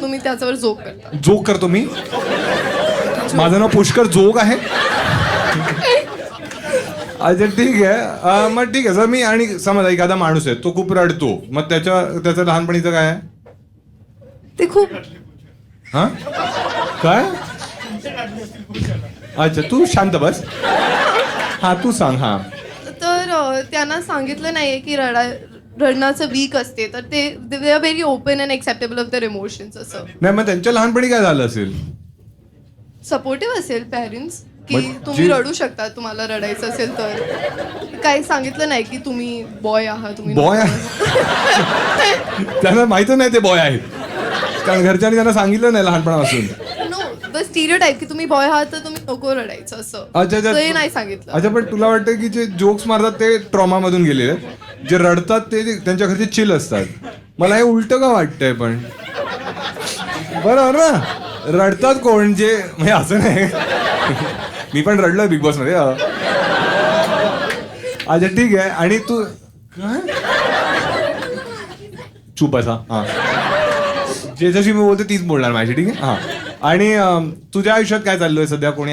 तुम्ही त्याच्यावर जोक करता. जोक करतो मी. माझं नाव पुष्कर जोग आहे. अच्छा ठीक आहे. मग ठीक आहे सर. मी आणि समजा एखादा माणूस आहे तो खूप रडतो, मग त्याचं लहानपणीचं काय आहे? ते खूप हा काय? अच्छा तू शांत बस. हा तू सांग. हा तर त्यांना सांगितलं नाहीये की रडण्याचं वीक असते, तर ते they are very open and acceptable of their emotions. असं नाही, मग त्यांच्या लहानपणी काय झालं असेल? सपोर्टिव्ह असेल पेरेंट्स की मग तुम्ही जे- रडू शकता, तुम्हाला रडायचं असेल तर. काही सांगितलं नाही की तुम्ही बॉय आहात, तुम्ही बॉय त्यांना माहिती नाही ते बॉय आहेत, कारण घरच्यांनी त्यांना सांगितलं नाही लहानपणापासून. नो द स्टिरियोटाइप की तुम्ही बॉय आहात तर तुम्ही नको रडायचं असं. अच्छा अच्छा. ते नाही सांगितलं. अच्छा पण तुला वाटतं की जे जोक्स मारतात ते ट्रॉमा मधून गेलेले आहेत, जे रडतात ते त्यांच्या घरचे चिल असतात. मला हे उलट का वाटतंय पण? बरोबर ना. रडतात कोण जे म्हणजे असं नाही. मी पण रडलोय बिग बॉस मध्ये. अच्छा ठीक आहे. आणि तू काय चुप असा. हा ज्याच्याशी मी बोलतो तीच बोलणार माझी. ठीक आहे. हा आणि तुझ्या आयुष्यात काय चाललोय सध्या? कोणी